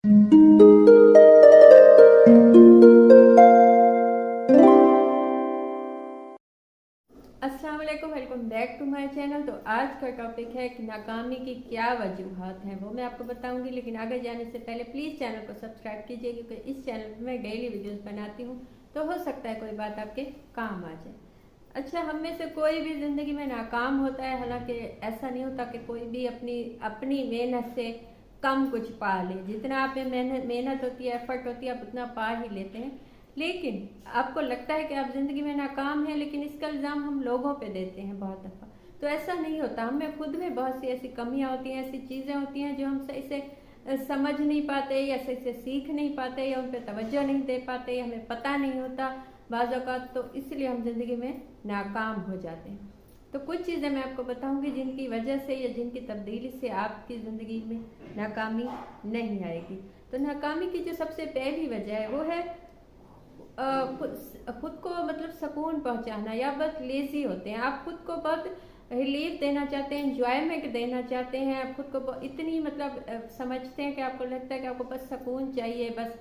अस्सलाम वालेकुम, welcome back to my channel. तो आज का टॉपिक है कि नाकामी की क्या वजूहात हैं, वो मैं आपको बताऊंगी। लेकिन आगे जाने से पहले प्लीज़ चैनल को सब्सक्राइब कीजिए, क्योंकि इस चैनल पर मैं डेली वीडियोस बनाती हूँ, तो हो सकता है कोई बात आपके काम आ जाए। अच्छा, हम में से कोई भी ज़िंदगी में नाकाम होता है। हालांकि ऐसा नहीं होता कि कोई भी अपनी अपनी मेहनत से कम कुछ पा ले। जितना आप में मेहनत होती है, एफर्ट होती है, आप उतना पा ही लेते हैं। लेकिन आपको लगता है कि आप जिंदगी में नाकाम हैं, लेकिन इसका इल्ज़ाम हम लोगों पे देते हैं बहुत दफ़ा। तो ऐसा नहीं होता। हमें खुद में बहुत सी ऐसी कमियां होती हैं, ऐसी चीज़ें होती हैं जो हम सही से समझ नहीं पाते, या सही से सीख नहीं पाते, या उन पर तवज्जो नहीं दे पाते, या हमें पता नहीं होता बाज़ औक़ात। तो इसलिए हम जिंदगी में नाकाम हो जाते हैं। तो कुछ चीज़ें मैं आपको बताऊंगी जिनकी वजह से या जिनकी तब्दीली से आपकी ज़िंदगी में नाकामी नहीं आएगी। तो नाकामी की जो सबसे पहली वजह है वो है खुद को मतलब सुकून पहुंचाना, या बस लेजी होते हैं। आप खुद को बहुत रिलीफ देना चाहते हैं, इंजॉयमेंट देना चाहते हैं। आप खुद को इतनी मतलब समझते हैं कि आपको लगता है कि आपको बस सुकून चाहिए। बस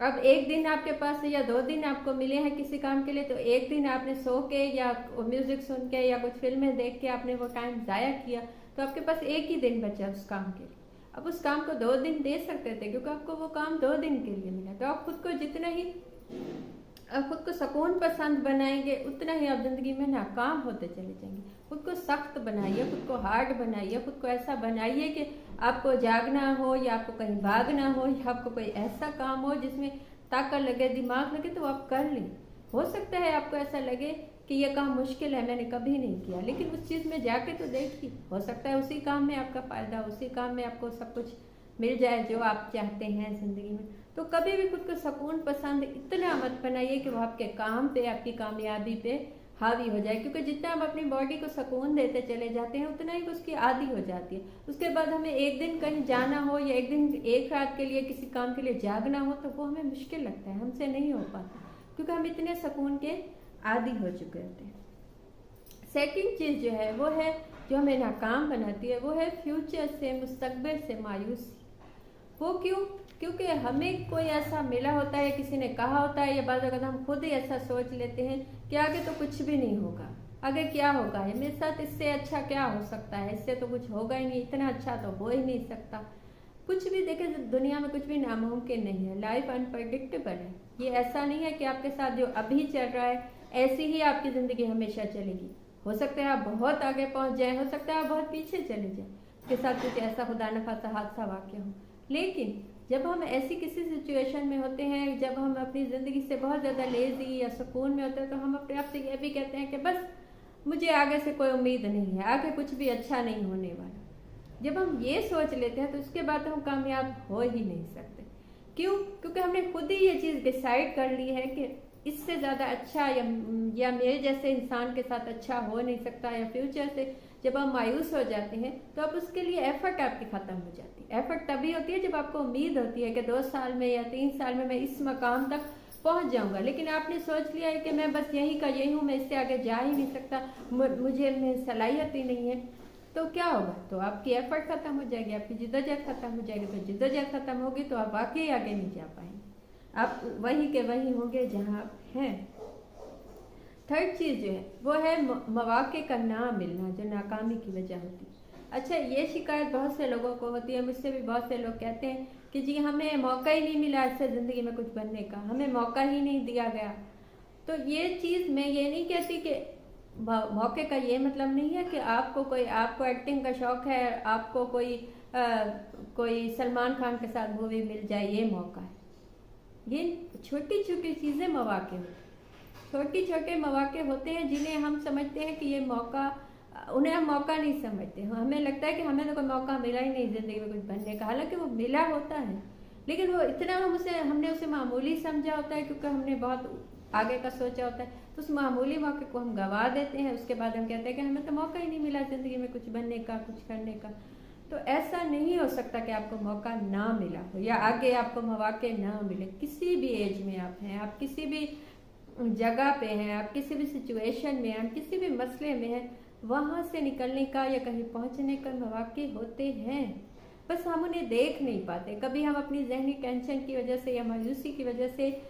अब एक दिन आपके पास या 2 दिन आपको मिले हैं किसी काम के लिए, तो एक दिन आपने सो के या म्यूजिक सुन के या कुछ फिल्में देख के आपने वो टाइम ज़ाया किया, तो आपके पास एक ही दिन बचा उस काम के लिए। अब उस काम को 2 दिन दे सकते थे, क्योंकि आपको वो काम 2 दिन के लिए मिला। तो आप खुद को जितना ही खुद को सुकून पसंद बनाएंगे, उतना ही आप जिंदगी में नाकाम होते चले जाएंगे। खुद को सख्त बनाइए, खुद को हार्ड बनाइए, खुद को ऐसा बनाइए कि आपको जागना हो, या आपको कहीं भागना हो, या आपको कोई ऐसा काम हो जिसमें ताकत लगे, दिमाग लगे, तो आप कर लें। हो सकता है आपको ऐसा लगे कि यह काम मुश्किल है, मैंने कभी नहीं किया, लेकिन उस चीज़ में जाके तो देखिए। हो सकता है उसी काम में आपका फ़ायदा, उसी काम में आपको सब कुछ मिल जाए जो आप चाहते हैं ज़िंदगी में। तो कभी भी खुद को सुकून पसंद इतना मत बनाइए कि वो आपके काम पे, आपकी कामयाबी पे हावी हो जाए। क्योंकि जितना हम अपनी बॉडी को सुकून देते चले जाते हैं, उतना ही उसकी आदी हो जाती है। उसके बाद हमें एक दिन कहीं जाना हो, या एक दिन एक रात के लिए किसी काम के लिए जागना हो, तो वो हमें मुश्किल लगता है, हमसे नहीं हो पाता, क्योंकि हम इतने सुकून के आदी हो चुके होते हैं। सेकंड चीज़ जो है वो है, जो हमें नाकाम बनाती है, वो है फ्यूचर से, मुस्तकबिल से मायूसी। वो क्यों? क्योंकि हमें कोई ऐसा मिला होता है, किसी ने कहा होता है, या बाज़ अगर हम खुद ही ऐसा सोच लेते हैं कि आगे तो कुछ भी नहीं होगा, आगे क्या होगा, है मेरे साथ, इससे अच्छा क्या हो सकता है, इससे तो कुछ होगा ही नहीं, इतना अच्छा तो हो ही नहीं सकता। कुछ भी देखें, दुनिया में कुछ भी नामुमकिन नहीं है। लाइफ अनप्रडिक्टेबल है। ये ऐसा नहीं है कि आपके साथ जो अभी चल रहा है ऐसी ही आपकी ज़िंदगी हमेशा चलेगी। हो सकता है आप बहुत आगे पहुंच जाएं, हो सकता है आप बहुत पीछे चले जाएं, आपके साथ कुछ ऐसा खुदा न खासा हादसा वाक़या हो। लेकिन जब हम ऐसी किसी सिचुएशन में होते हैं, जब हम अपनी ज़िंदगी से बहुत ज़्यादा लेज़ी या सुकून में होते हैं, तो हम अपने आप से ये भी कहते हैं कि बस मुझे आगे से कोई उम्मीद नहीं है, आगे कुछ भी अच्छा नहीं होने वाला। जब हम ये सोच लेते हैं, तो उसके बाद हम कामयाब हो ही नहीं सकते। क्यों? क्योंकि हमने खुद ही ये चीज़ डिसाइड कर ली है कि इससे ज़्यादा अच्छा या मेरे जैसे इंसान के साथ अच्छा हो नहीं सकता। या फ्यूचर से जब आप मायूस हो जाते हैं, तो आप उसके लिए एफर्ट आपकी ख़त्म हो जाती है। एफर्ट तभी होती है जब आपको उम्मीद होती है कि 2 साल में या 3 साल में मैं इस मकाम तक पहुंच जाऊंगा, लेकिन आपने सोच लिया है कि मैं बस यहीं का यही हूँ, मैं इससे आगे जा ही नहीं सकता, मुझे में सलाहियत ही नहीं है। तो क्या होगा? तो आपकी एफर्ट ख़त्म हो जाएगी, आपकी जिद्दोजहद ख़त्म हो जाएगी। तो जिद्दोजहद ख़त्म होगी तो आप वाकई आगे नहीं जा पाएंगे, आप वहीं के वहीं होंगे जहाँ आप हैं। थर्ड चीज़ जो है वो है मौके का ना मिलना, जो नाकामी की वजह होती है। अच्छा, ये शिकायत बहुत से लोगों को होती है, मुझसे भी बहुत से लोग कहते हैं कि जी हमें मौका ही नहीं मिला इससे ज़िंदगी में कुछ बनने का, हमें मौका ही नहीं दिया गया। तो ये चीज़ मैं ये नहीं कहती कि मौके का ये मतलब नहीं है कि आपको एक्टिंग का शौक़ है, आपको कोई सलमान खान के साथ मूवी मिल जाए, ये मौका है। ये छोटी छोटी चीज़ें मौके होते हैं, छोटे छोटे मौके होते हैं जिन्हें हम समझते हैं कि ये मौका, उन्हें हम मौका नहीं समझते। हमें लगता है कि हमें तो कोई मौका मिला ही नहीं ज़िंदगी में कुछ बनने का, हालांकि वो मिला होता है, लेकिन वो इतना हमने उसे मामूली समझा होता है, क्योंकि हमने बहुत आगे का सोचा होता है। तो उस मामूली मौके को हम गंवा देते हैं। उसके बाद हम कहते हैं कि हमें तो मौका ही नहीं मिला ज़िंदगी में कुछ बनने का, कुछ करने का। तो ऐसा नहीं हो सकता कि आपको मौका ना मिला हो, या आगे आपको मौके ना मिले। किसी भी एज में आप हैं, आप किसी भी जगह पे हैं, आप किसी भी सिचुएशन में हैं, किसी भी मसले में हैं, वहाँ से निकलने का या कहीं पहुँचने का मौके होते हैं। बस हम उन्हें देख नहीं पाते। कभी हम अपनी जहनी टेंशन की वजह से या मायूसी की वजह से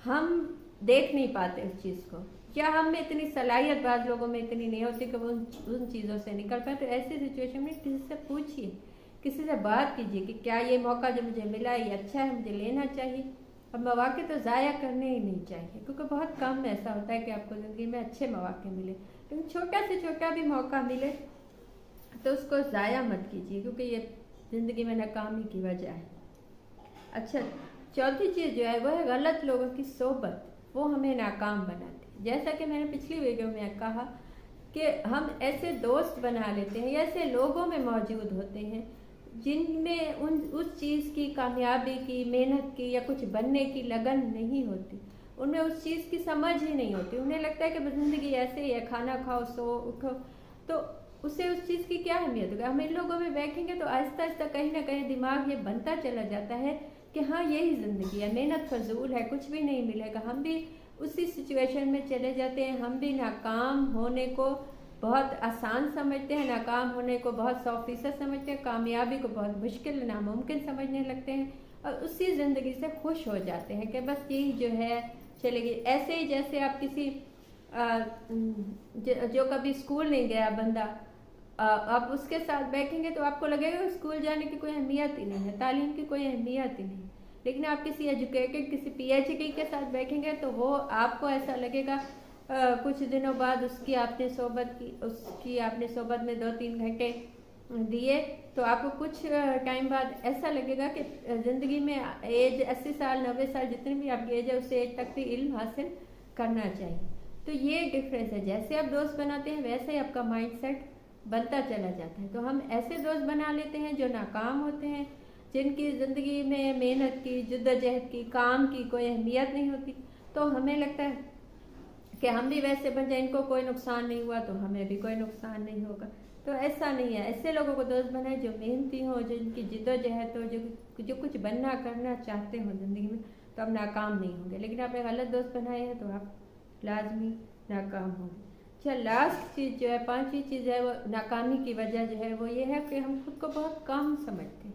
हम देख नहीं पाते उस चीज़ को, या हम में इतनी सलाहियत बाज़ लोगों में इतनी नहीं होती कि वो उन चीज़ों से निकल पाए। तो ऐसी सिचुएशन में किसी से पूछिए, किसी से बात कीजिए कि क्या ये मौका जो मुझे मिला है ये अच्छा है, मुझे लेना चाहिए। अब मौके तो ज़ाया करने ही नहीं चाहिए, क्योंकि बहुत कम ऐसा होता है कि आपको ज़िंदगी में अच्छे मौके मिले, लेकिन छोटा से छोटा भी मौका मिले तो उसको ज़ाया मत कीजिए, क्योंकि ये ज़िंदगी में नाकामी की वजह है। अच्छा, चौथी चीज़ जो है वो है गलत लोगों की सोबत, वो हमें नाकाम बनाती है। जैसा कि मैंने पिछली वीडियो में कहा कि हम ऐसे दोस्त बना लेते हैं या ऐसे लोगों में मौजूद होते हैं जिनमें उस चीज़ की कामयाबी की, मेहनत की या कुछ बनने की लगन नहीं होती, उनमें उस चीज़ की समझ ही नहीं होती। उन्हें लगता है कि ज़िंदगी ऐसे ही है, खाना खाओ सो उठो, तो उससे उस चीज़ की क्या अहमियत होगी। हम इन लोगों में बैठेंगे तो आहिस्ता आहिस्ता कहीं ना कहीं दिमाग ये बनता चला जाता है कि हाँ यही ज़िंदगी है, मेहनत फजूल है, कुछ भी नहीं मिलेगा। हम भी उसी सिचुएशन में चले जाते हैं, हम भी नाकाम होने को बहुत आसान समझते हैं, नाकाम होने को बहुत 100% समझते हैं, कामयाबी को बहुत मुश्किल नामुमकिन समझने लगते हैं और उसी ज़िंदगी से खुश हो जाते हैं कि बस यही जो है चलेगी। ऐसे ही जैसे आप किसी जो कभी स्कूल नहीं गया बंदा, आप उसके साथ बैठेंगे तो आपको लगेगा कि स्कूल जाने की कोई अहमियत ही नहीं है, तालीम की कोई अहमियत ही नहीं। लेकिन आप किसी एजुकेटेड, किसी PhD के साथ बैठेंगे तो वो आपको ऐसा लगेगा कुछ दिनों बाद उसकी आपने सोबत में 2-3 घंटे दिए तो आपको कुछ टाइम बाद ऐसा लगेगा कि ज़िंदगी में एज 80 साल 90 साल जितनी भी आपकी एज है, उस एज तक भी इल्म हासिल करना चाहिए। तो ये डिफरेंस है, जैसे आप दोस्त बनाते हैं वैसे ही आपका माइंडसेट बनता चला जाता है। तो हम ऐसे दोस्त बना लेते हैं जो नाकाम होते हैं, जिनकी ज़िंदगी में मेहनत की, जद्दोजहद की, काम की कोई अहमियत नहीं होती। तो हमें लगता है कि हम भी वैसे बन जाए, इनको कोई नुकसान नहीं हुआ तो हमें भी कोई नुकसान नहीं होगा। तो ऐसा नहीं है। ऐसे लोगों को दोस्त बनाए जो मेहनती हो, जिनकी जद्दोजहद हो, जो कुछ बनना करना चाहते हो ज़िंदगी में, तो आप नाकाम नहीं होंगे। लेकिन आपने गलत दोस्त बनाए हैं तो आप लाजमी नाकाम होंगे। अच्छा, लास्ट चीज़ जो है, 5वीं चीज़ है वो नाकामी की वजह जो है वो ये है कि हम खुद को बहुत कम समझते हैं।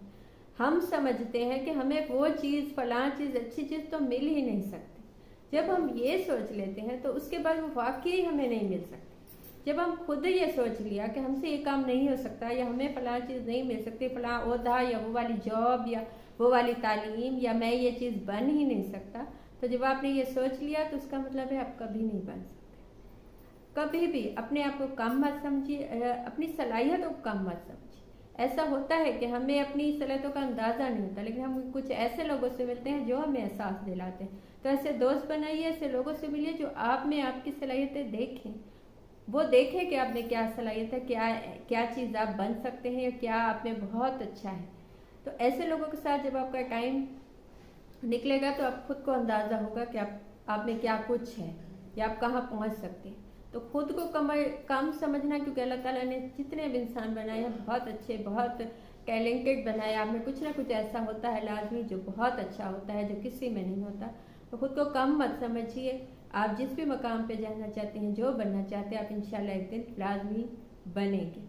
हम समझते हैं कि हमें वो चीज़, फलां चीज़, अच्छी चीज़ तो मिल ही नहीं सकती। जब हम ये सोच लेते हैं तो उसके बाद वो वाकई हमें नहीं मिल सकती। जब हम खुद ये सोच लिया कि हमसे ये काम नहीं हो सकता या हमें फलां चीज़ नहीं मिल सकती, फलां ओहदा या वो वाली जॉब या वो वाली तालीम, या मैं ये चीज़ बन ही नहीं सकता, तो जब आपने ये सोच लिया तो उसका मतलब है आप कभी नहीं बन सकते। कभी भी अपने आप को कम मत समझिए, अपनी सलाहियतों को कम मत समझिए। ऐसा होता है कि हमें अपनी सलाहियतों का अंदाज़ा नहीं होता, लेकिन हम कुछ ऐसे लोगों से मिलते हैं जो हमें एहसास दिलाते हैं। तो ऐसे दोस्त बनाइए, ऐसे लोगों से मिलिए जो आप में आपकी सलाहियतें देखें, वो देखें कि आप में क्या सलाहियत है, क्या चीज़ आप बन सकते हैं, या क्या आप में बहुत अच्छा है। तो ऐसे लोगों के साथ जब आपका टाइम निकलेगा तो आप खुद को अंदाज़ा होगा कि आप में क्या कुछ है या आप कहाँ पहुँच सकते हैं। तो खुद को कम समझना, क्योंकि अल्लाह ताला ने जितने भी इंसान बनाए हैं बहुत अच्छे, बहुत टैलेंटेड बनाए। आप में कुछ ना कुछ ऐसा होता है लाजमी जो बहुत अच्छा होता है, जो किसी में नहीं होता। तो खुद को कम मत समझिए। आप जिस भी मकाम पे जाना चाहते हैं, जो बनना चाहते हैं, आप इंशाल्लाह एक दिन लाजमी बनेंगे।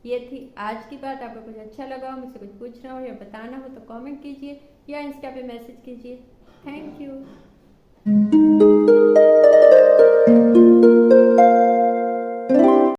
ये थी आज की बात। आपको कुछ अच्छा लगा हो, मुझसे कुछ पूछना हो या बताना हो तो कमेंट कीजिए या इंस्टा पे मैसेज कीजिए। Thank you.